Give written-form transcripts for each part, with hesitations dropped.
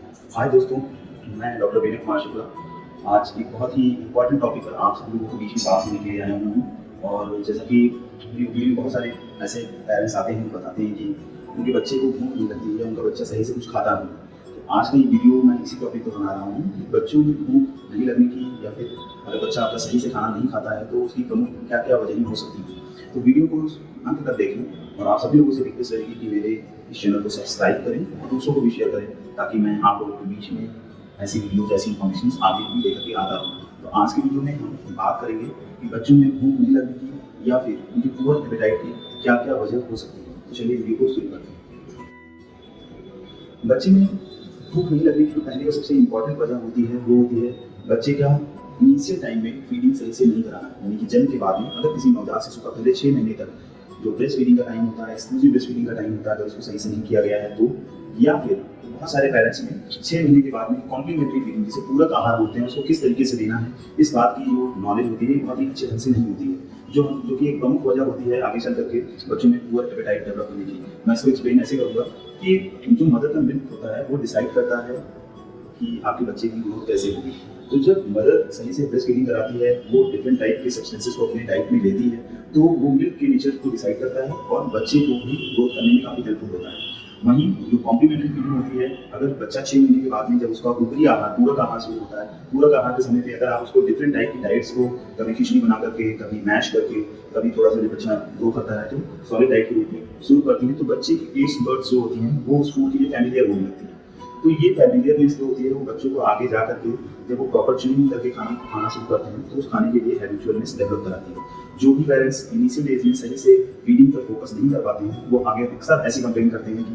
हाय दोस्तों, मैं डॉक्टर विनय कुमार शुक्ला। आज एक बहुत ही इम्पोर्टेंट टॉपिक पर आप सब लोगों के बीच में बात करने के लिए आया हूँ। और जैसा कि मेरी वीडियो में बहुत सारे ऐसे पेरेंट्स आते हैं, बताते हैं कि उनके बच्चे को भूख नहीं लगती है, उनका बच्चा सही से कुछ खाता नहीं। तो आज का ये वीडियो मैं इसी टॉपिक पर बना रहा हूँ कि बच्चों में भूख नहीं लगने की, या फिर अगर बच्चा आपका सही से खाना नहीं खाता है तो उसकी प्रमुख क्या क्या वजह हो सकती है। तो वीडियो को अंत तक देखें और आप सभी लोगों से रिक्वेस्ट रहेगी कि मेरे इस चैनल को सब्सक्राइब करें और दूसरों को भी शेयर करें, ताकि मैं आप लोगों के बीच में ऐसी वीडियोज, ऐसी इन्फॉर्मेशन आगे भी लेकर के आता हूँ। तो आज की वीडियो में हम बात करेंगे कि बच्चों में भूख नहीं लगने की या फिर उनकी पुअर एपेटाइट की क्या क्या वजह हो सकती है। तो चलिए वीडियो को शुरू करते हैं। बच्चे में भूख नहीं लगने की पहली और सबसे इम्पोर्टेंट वजह होती है, वो होती है बच्चे का इनिशियल टाइम में फीडिंग सही से नहीं कराना। यानी कि जन्म के बाद में अगर किसी नवजात शिशु का पहले 6 महीने तक जो ब्रेस्ट फीडिंग का टाइम होता है, एक्सक्लूसिव ब्रेस्ट फीडिंग का टाइम होता है, अगर उसको सही से नहीं किया गया है तो, या फिर बहुत सारे पेरेंट्स में 6 महीने के बाद में कॉम्प्लीमेंट्री फीडिंग, जिसे पूरक आहार बोलते हैं, उसको किस तरीके से देना है, इस बात की जो नॉलेज होती है बहुत ही अच्छे ढंग से नहीं होती है, जो कि एक प्रमुख वजह होती है आगे चल करके बच्चों में पुअर एपेटाइट डेवलप होने की। मैं इसको एक्सप्लेन ऐसे करूँगा कि जो मदर का मिल्क होता है वो डिसाइड करता है कि आपके बच्चे की ग्रोथ कैसे होगी। तो जब मदर सही से ब्रेस्ट फीडिंग कराती है, वो डिफरेंट टाइप के सब्सटेंसेस को अपने डाइट में लेती है, तो वो मिल्क के नेचर को डिसाइड करता है और बच्चे को भी ग्रोथ करने में काफ़ी हेल्पफुल होता है। वहीं जो कॉम्प्लीमेंट्री फीडिंग होती है, अगर बच्चा 6 महीने के बाद में जब उसका ऊपरी आहार, पूरक आहार शुरू होता है, पूरक आहार के समय पे अगर आप उसको डिफरेंट टाइप की डाइट्स को कभी खिचड़ी बना करके, कभी मैश करके, कभी थोड़ा सा जब बच्चा ग्रो करता है तो सॉलिड डाइट के रूप में शुरू करती है, तो बच्चे की टेस्ट बड्स जो होती हैं वो उस फूड के लिए फैमिलियर होने लगती है। तो ये फैमिलियरनेस जो होती है वो बच्चों को आगे जा करके जब वो प्रॉपर च्यूनिंग करके खाना शुरू करते हैं तो उस खाने के लिए हैबिचुअलनेस डेवलप कराती है। जो भी पेरेंट्स इनिशियल एज में सही से फीडिंग पर फोकस नहीं कर पाते हैं, वो आगे अक्सर ऐसी कंप्लेन करते हैं कि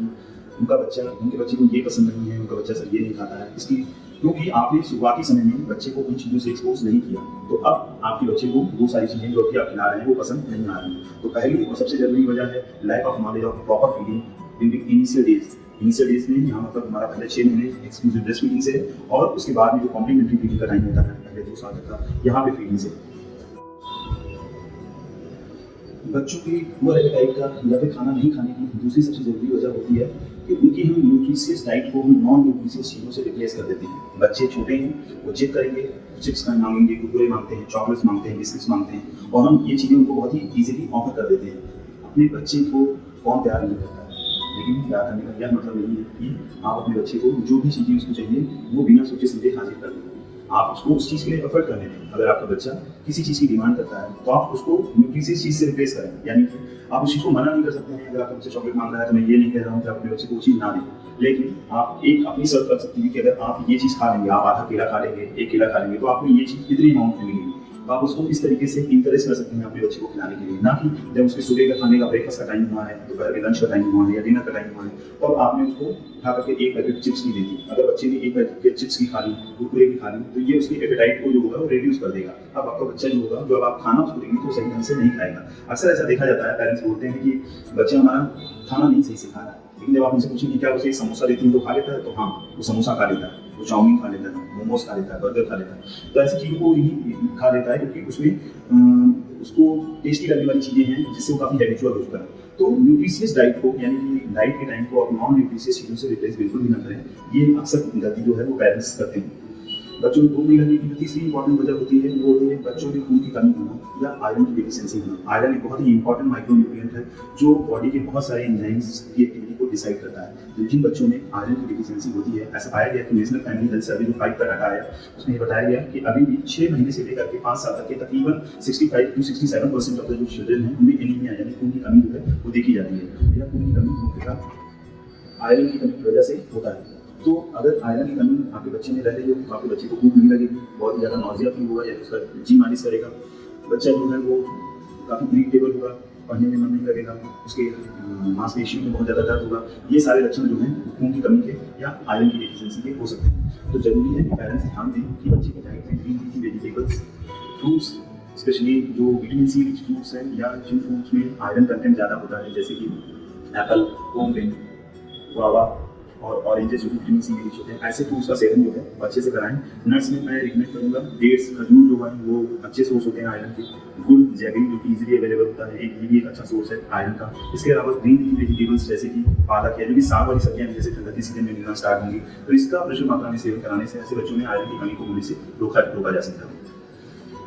उनके बच्चे को ये पसंद नहीं है, उनका बच्चा सर ये नहीं खाता है, इसकी क्योंकि आपने शुरुआती समय में बच्चे को उन चीज़ों से एक्सपोज नहीं किया। तो अब आपके बच्चे को वो सारी चीज़ें जो अभी आप खिला रहे हैं वो पसंद नहीं आ रही हैं। तो पहली और सबसे जरूरी वजह है lack of knowledge of proper feeding in initial days. Initial days में यहाँ मतलब हमारा पहले 6 महीने एक्सक्लूसिव ब्रेस्ट फीडिंग से, और उसके बाद में जो कॉम्प्लीमेंट्री फीडिंग का टाइम होता है पहले 2 साल तक का, यहाँ पे फीडिंग से बच्चों की पुअर एपेटाइट का या फिर खाना नहीं खाने की दूसरी सबसे जरूरी वजह होती है कि उनकी हम न्यूट्रिशियस डाइट को हम नॉन न्यूट्रिशियस चीज़ों से रिप्लेस कर देते हैं। बच्चे छोटे हैं, वो जिद करेंगे, चिप्स का मांगेंगे, कुरकुरे मांगते हैं, चॉकलेट्स मांगते हैं, बिस्किट्स मांगते हैं, और हम ये चीज़ें उनको बहुत ही ईजिली ऑफर कर देते हैं। अपने बच्चे को कौन प्यार नहीं करता है, लेकिन प्यार करने का यह मतलब नहीं है कि आप अपने बच्चे को जो भी चीज़ें उसको चाहिए वो बिना सोचे समझे हाजिर कर दें। आप उसको उस चीज़ के लिए एफर्ट करने दें। अगर आपका बच्चा किसी चीज़ की डिमांड करता है तो आप उसको न्यूट्रिशियस चीज़ से रिप्लेस करें। यानी कि आप उस चीज़ को मना नहीं कर सकते हैं। अगर आपका बच्चा चॉकलेट मांग रहा है तो मैं ये नहीं कह रहा हूँ कि आप अपने बच्चे को वो चीज़ ना दें, लेकिन आप एक अपनी शर्त रख सकते हैं कि अगर आप ये चीज़ खा लेंगे, आप आधा केला खा लेंगे, 1 केला खा लेंगे, तो आपको ये चीज़ इतनी अमाउंट में मिलेगी। तो आप उसको इस तरीके से इंकरेज कर सकते हैं अपने बच्चे को खिलाने के लिए, ना कि जब उसके सुबह का खाने का ब्रेकफास्ट का टाइम हुआ है, दोपहर के लंच का टाइम हुआ है या डिनर का टाइम हुआ है, तो अब आपने उसको उठा करके 1 पैकेट चिप्स की दे दी। अगर बच्चे ने 1 पैकेट चिप्स की खा ली, कुरकुरे की खा ली, तो ये उसकी एपेटाइट को जो होगा वो रिड्यूस कर देगा। अब आपका बच्चा जो होगा, जो अब आप खाना उसको देंगे तो सही ढंग से नहीं खाएगा। अक्सर ऐसा देखा जाता है, पेरेंट्स बोलते हैं कि बच्चा हमारा खाना नहीं सही से खा रहा है, लेकिन जब आप उनसे पूछें कि क्या उसे समोसा देती हैं तो खा लेता है, तो हाँ, वो समोसा खा लेता है, वो चाउमीन खा लेता है, मोमोज खा लेता है, बर्गर खा लेता है। तो ऐसी चीज़ों को ही खा लेता है क्योंकि उसमें उसको टेस्टी लगने वाली चीज़ें हैं जिससे वो काफ़ी हैबिचुअल हो चुका है। तो न्यूट्रिशियस डाइट को, यानी कि डाइट के टाइम को आप नॉन न्यूट्रिशियस चीज़ों से रिप्लेस बिल्कुल भी ना करें। ये अक्सर गलती जो है वो पेरेंट्स करते हैं। बच्चों में भूख नहीं लगने की तीसरी इंपॉर्टेंट वजह होती है, वो होती है बच्चों में खून की कमी होना या आयरन की डिफिशियंसी होना। आयरन एक बहुत ही इंपॉर्टेंट माइक्रोन्यूट्रिएंट है जो बॉडी के बहुत सारे एंजाइम्स की एक्टिविटी को डिसाइड करता है। तो जिन बच्चों में आयरन की डिफिशियंसी होती है, ऐसा पाया गया कि नेशनल फैमिली हेल्थ सर्वे जो 5 का डाटा आया, उसमें बताया गया कि अभी भी 6 महीने से लेकर के 5 साल तक के तकरीबन 65 to 67% ऑफ द जो चिल्ड्रन हैं उनमें एनीमिया यानी खून की कमी जो है वो देखी जाती है। यह खून की कमी मुख्यतः आयरन की कमी की वजह से होता है। तो अगर आयरन की कमी आपके बच्चे में रह रही हो तो आपके बच्चे को भूख नहीं लगेगी, बहुत ही ज़्यादा नॉजिया फील होगा या उसका जी मालिश करेगा, बच्चा जो है वो काफ़ी इरिटेबल होगा, पढ़ने में मन नहीं लगेगा, उसके मांसपेशियों में बहुत ज़्यादा दर्द होगा। ये सारे लक्षण जो हैं खून की कमी के या आयरन की डिफिशियंसी के हो सकते हैं। तो जरूरी है कि पेरेंट्स ध्यान दें कि बच्चे की डाइट में green leafy vegetables, fruits, specially जो विटामिन सी रिच फ्रूट्स हैं या जिन फ्रूट्स में आयरन कंटेंट ज़्यादा होता है, जैसे कि एप्पल, पोमग्रेनेट, गुआवा और ऑरेंजेस जो कि विटामिन सी रिच होते हैं, ऐसे फ्रूट्स का सेवन जो है वो अच्छे से कराएं। नट्स में मैं रिकमेंड करूँगा डेट्स, खजूर जो है वो अच्छे सोर्स होते हैं आयरन के। गुड़, जैगरी जो कि इजीली अवेलेबल होता है, ये भी एक अच्छा सोर्स है आयरन का। इसके अलावा ग्रीन लीफी वेजिटेबल्स जैसे कि पालक है, जो कि साग वाली सब्जियां जैसे ठंडक के सीजन में मिलना स्टार्ट होंगी, तो इसका प्रचुर मात्रा में सेवन कराने से ऐसे बच्चों में आयरन की कमी को होने से रोका जा सकता है।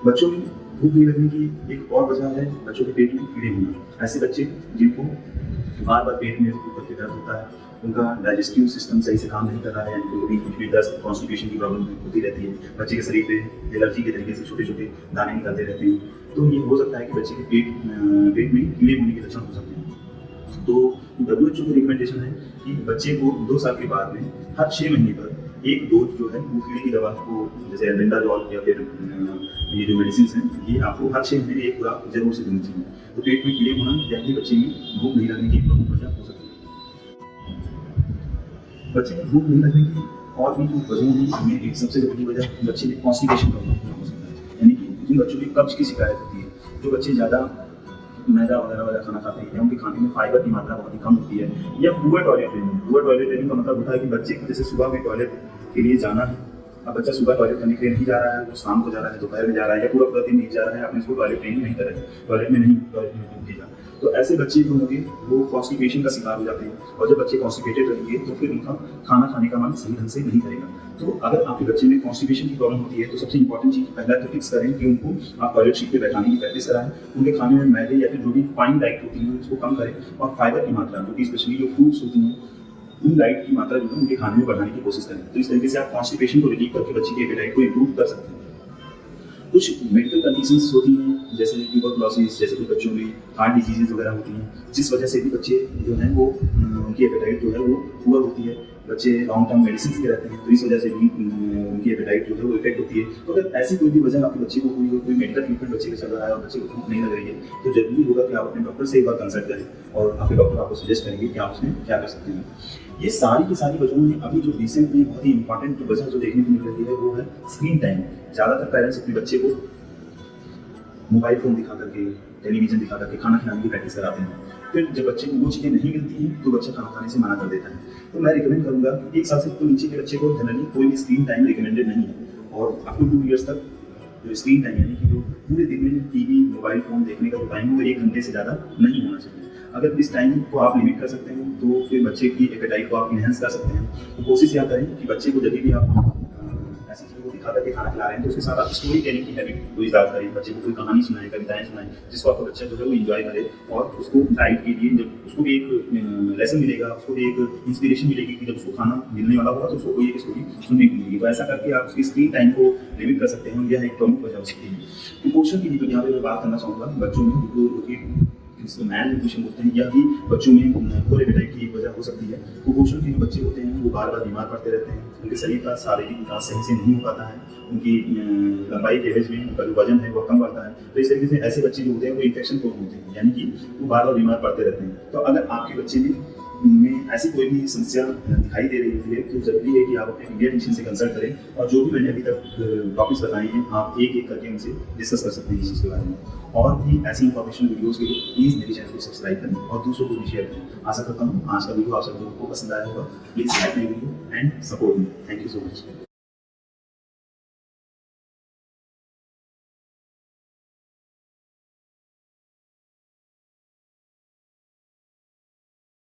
बच्चों में भूख नहीं लगने की एक और वजह है बच्चों के पेट में कीड़े होना। ऐसे बच्चे जिनको बार बार पेट में ऊपर के दर्द होता है, उनका डाइजेस्टिव सिस्टम सही से काम नहीं कर रहा है, यानी कभी कुछ भी दस्त, कॉन्स्टिपेशन की प्रॉब्लम होती रहती है, बच्चे के शरीर पे एलर्जी के तरीके से छोटे छोटे दाने निकलते रहते हैं, तो ये हो सकता है कि बच्चे के पेट में कीड़े होने के लक्षण हो सकते हैं। तो WHO की रिकमेंडेशन है कि बच्चे को 2 साल के बाद में हर 6 महीने पर एक डोज जो है वो कीड़े की दवा को, जैसे एल्बेंडाजोल या फिर ये जो मेडिसिन हैं, ये आपको हर 6 महीने एक खुराक जरूर से देनी चाहिए। तो पेट में कीड़े होना या फिर बच्चे में भूख नहीं लगने की प्रमुख वजह हो सकती है। बच्चे में भूख नहीं लगने की और भी जो वजह है, इसमें एक सबसे बड़ी वजह बच्चे में कॉन्स्टिपेशन का प्रॉब्लम हो सकता है, यानी कि जिन बच्चों में कब्ज की शिकायत होती है, जो बच्चे ज़्यादा मैदा वगैरह वाला खाना खाते हैं या उनके खाने में फाइबर की मात्रा बहुत ही कम होती है, या पुअर टॉयलेट ट्रेनिंग का मतलब होता है कि बच्चे को जैसे सुबह में टॉयलेट के लिए जाना है, अब बच्चा सुबह टॉयलेट करने के लिए नहीं जा रहा है, वो शाम को जा रहा है, दोपहर में जा रहा है, या पूरा दिन नहीं जा रहा है, आपने उसको टॉयलेट ट्रेनिंग नहीं करा है, टॉयलेट में नहीं भेजा, तो ऐसे बच्चे जो होंगे वो कॉन्स्टिपेशन का शिकार हो जाते हैं। और जब बच्चे कॉन्स्टिपेटेड रहेंगे तो फिर उनका खाना खाने का मन सही ढंग से नहीं करेगा। तो अगर आपके बच्चे में कॉन्स्टिपेशन की प्रॉब्लम होती है तो सबसे इंपॉर्टेंट चीज़ पहला तो फिक्स करें कि उनको आप टॉयलेट सीट पे बैठाने की प्रैक्टिस कराएं, उनके खाने में मैदे या फिर जो भी फाइन डाइट होती है उसको कम करें, और फाइबर की मात्रा जो कि स्पेशली जो फ्रूट्स होती हैं उन डाइट की मात्रा जो है उनके खाने में बढ़ाने की कोशिश करें। तो इस तरीके से आप कॉन्स्टिपेशन को रिलीव करके बच्चे के एपेटाइट को इम्प्रूव कर सकते हैं। कुछ मेडिकल कंडीशंस होती हैं जैसे ट्यूबरक्लोसिस, जैसे कुछ बच्चों में हार्ट डिजीजेज वगैरह होती हैं, जिस वजह से भी बच्चे जो हैं वो उनकी एपेटाइट जो है वो पुअर होती है, बच्चे लॉन्ग टर्म मेडिसिन के रहते हैं, तो इस वजह से भी उनकी एपेटाइट जो है वो इफेक्ट होती है। तो अगर ऐसी कोई भी वजह आपके बच्चे को कोई मेडिकल ट्रीटमेंट बच्चे का चल रहा है और बच्चे को भूख नहीं लग रही है, तो जरूरी होगा कि आप अपने डॉक्टर से एक बार कंसल्ट करें और आपके डॉक्टर आपको सजेस्ट करेंगे कि आप उसमें क्या कर सकते हैं। ये सारी की सारी वजहों में अभी जो रिसेंट में बहुत ही इंपॉर्टेंट वजह जो देखने को मिल रही है वो है स्क्रीन टाइम। ज़्यादातर पेरेंट्स अपने बच्चे को मोबाइल फ़ोन दिखा करके, टेलीविज़न दिखा करके खाना खिलाने की प्रैक्टिस कराते हैं, फिर जब बच्चे को वो चीज़ें नहीं मिलती हैं तो बच्चा खाना खाने से मना कर देता है। तो मैं रिकमेंड करूँगा कि 1 साल से तो नीचे के बच्चे को जनरली कोई भी स्क्रीन टाइम रिकमेंडेड नहीं है, और अप टू 2 ईयर्स तक जो स्क्रीन टाइम यानी कि जो पूरे दिन में टीवी, मोबाइल फ़ोन देखने का जो टाइम है वो 1 घंटे से ज़्यादा नहीं होना चाहिए। अगर इस टाइम को आप लिमिट कर सकते हैं तो फिर बच्चे की एपेटाइट को आप इनहेंस कर सकते हैं। तो कोशिश यह करें कि बच्चे को जब भी आप ऐसी चीज़ों को दिखा करके खाना खिला रहे हैं तो उसके साथ आप स्टोरी टेलिंग की हैबिट को इजाद करें, बच्चे को कोई कहानी सुनाएं, कविताएं सुनाएं, जिसको आपका बच्चा जो है वो इंजॉय करे, और उसको डाइट के लिए जब उसको भी एक लेसन मिलेगा, उसको भी एक इंस्पिरेशन मिलेगी कि जब उसको खाना मिलने वाला होगा तो उसको कोई एक स्टोरी सुनने को मिलेगी। तो ऐसा करके आप उसकी स्क्रीन टाइम को लिमिट कर सकते हैं, यह एक प्रमुख वजह हो सकती है। कुपोषण की भी यहाँ पे मैं बात करना चाहूँगा बच्चों में, जिसको मैल न्यूट्रिशन बोलते हैं, यह भी बच्चों में पुअर एपेटाइट की एक वजह हो सकती है। कुपोषण के जो बच्चे होते हैं वो बार बार बीमार पड़ते रहते हैं, उनके शरीर का शारीरिक विकास सही से नहीं हो पाता है, उनकी लंबाई के एवज में उनका जो वजन है वो कम बढ़ता है। तो इस तरीके से ऐसे बच्चे जो होते हैं वो इन्फेक्शन प्रोन होते हैं, यानी कि वो बार बार बीमार पड़ते रहते हैं। तो अगर आपके बच्चे में ऐसी कोई भी समस्या दिखाई दे रही है तो जरूरी है कि आप अपने पीडियाट्रिशियन से कंसल्ट करें, और जो भी मैंने अभी तक टॉपिक्स बताए हैं आप एक एक करके उनसे डिस्कस कर सकते हैं इस चीज़ के बारे में। और भी ऐसी इंफॉर्मेशन वीडियोज़ के लिए प्लीज़ मेरे चैनल को सब्सक्राइब करें और दूसरों को भी शेयर करें। आशा करता हूँ आज का वीडियो आप सब लोगों को पसंद आया होगा। Please like my video and support me. Thank you so much.